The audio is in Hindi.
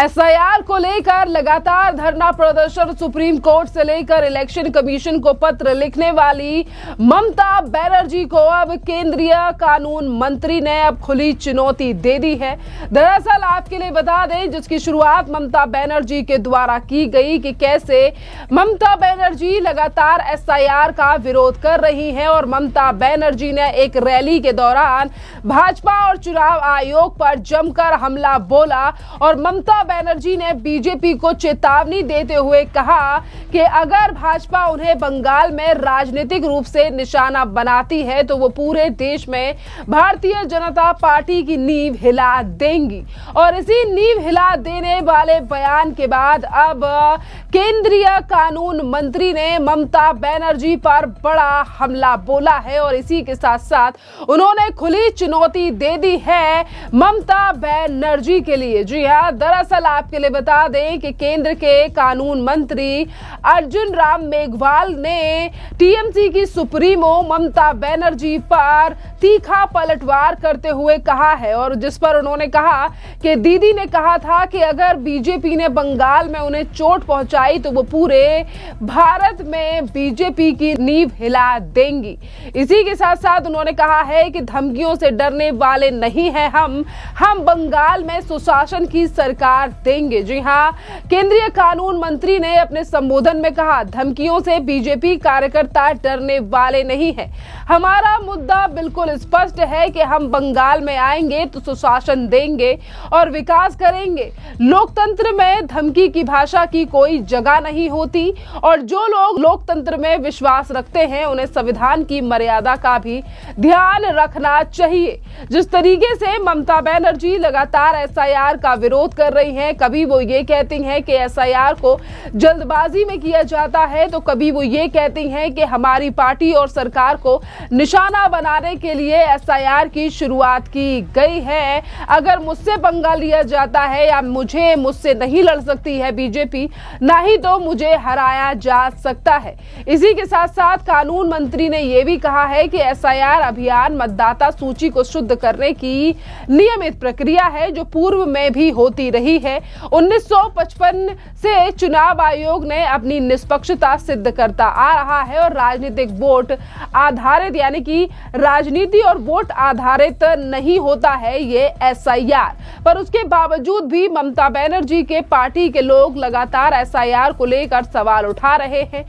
एसआईआर को लेकर लगातार धरना प्रदर्शन, सुप्रीम कोर्ट से लेकर इलेक्शन कमीशन को पत्र लिखने वाली ममता बनर्जी को अब केंद्रीय कानून मंत्री ने अब खुली चुनौती दे दी है। दरअसल आपके लिए बता दें, जिसकी शुरुआत ममता बनर्जी के द्वारा की गई कि कैसे ममता बनर्जी लगातार एसआईआर का विरोध कर रही हैं और ममता बनर्जी ने एक रैली के दौरान भाजपा और चुनाव आयोग पर जमकर हमला बोला और ममता बनर्जी ने बीजेपी को चेतावनी देते हुए कहा कि अगर भाजपा उन्हें बंगाल में राजनीतिक रूप से निशाना बनाती है तो वो पूरे देश में भारतीय जनता पार्टी की नींव हिला देंगी। और इसी नींव हिला देने वाले बयान के बाद अब केंद्रीय कानून मंत्री ने ममता बनर्जी पर बड़ा हमला बोला है और इसी के साथ साथ उन्होंने खुली चुनौती दे दी है ममता बनर्जी के लिए। जी हाँ, दरअसल आपके लिए बता दें कि केंद्र के कानून मंत्री अर्जुन राम मेघवाल ने टीएमसी की सुप्रीमो ममता बनर्जी पर तीखा पलटवार करते हुए कहा है और जिस पर उन्होंने कहा कि दीदी ने कहा था कि अगर बीजेपी ने बंगाल में उन्हें चोट पहुंचाई तो वो पूरे भारत में बीजेपी की नींव हिला देंगी। इसी के साथ साथ उन्होंने कहा है कि धमकियों से डरने वाले नहीं हैं हम बंगाल में सुशासन की सरकार देंगे। जी हाँ, केंद्रीय कानून मंत्री ने अपने संबोधन में कहा, धमकियों से बीजेपी कार्यकर्ता डरने वाले नहीं हैं। हमारा मुद्दा बिल्कुल स्पष्ट है कि हम बंगाल में आएंगे तो सुशासन देंगे और विकास करेंगे। लोकतंत्र में धमकी की भाषा की कोई जगह नहीं होती और जो लोग लोकतंत्र में विश्वास रखते हैं उन्हें संविधान की मर्यादा का भी ध्यान रखना चाहिए। जिस तरीके से ममता बनर्जी लगातार एसआईआर का विरोध कर रही हैं, कभी वो ये कहती हैं कि एसआईआर को जल्दबाजी में किया जाता है तो कभी वो ये कहती हैं कि हमारी पार्टी और सरकार को निशाना बनाने के लिए एसआईआर की शुरुआत की गई है। अगर मुझसे पंगा लिया जाता है या मुझसे नहीं लड़ सकती है बीजेपी, ना ही तो मुझे हराया जा सकता है। इसी के साथ साथ कानून मंत्री ने यह भी कहा है कि एसआईआर अभियान मतदाता सूची को शुद्ध करने की नियमित प्रक्रिया है जो पूर्व में भी होती रही है। 1955 से चुनाव आयोग ने अपनी निष्पक्षता सिद्ध करता आ रहा है और राजनीतिक वोट आधारित यानी कि राजनीति और वोट आधारित नहीं होता है ये एसआईआर। पर उसके बावजूद भी ममता बनर्जी के पार्टी के लोग लगातार एसआईआर को लेकर सवाल उठा रहे हैं।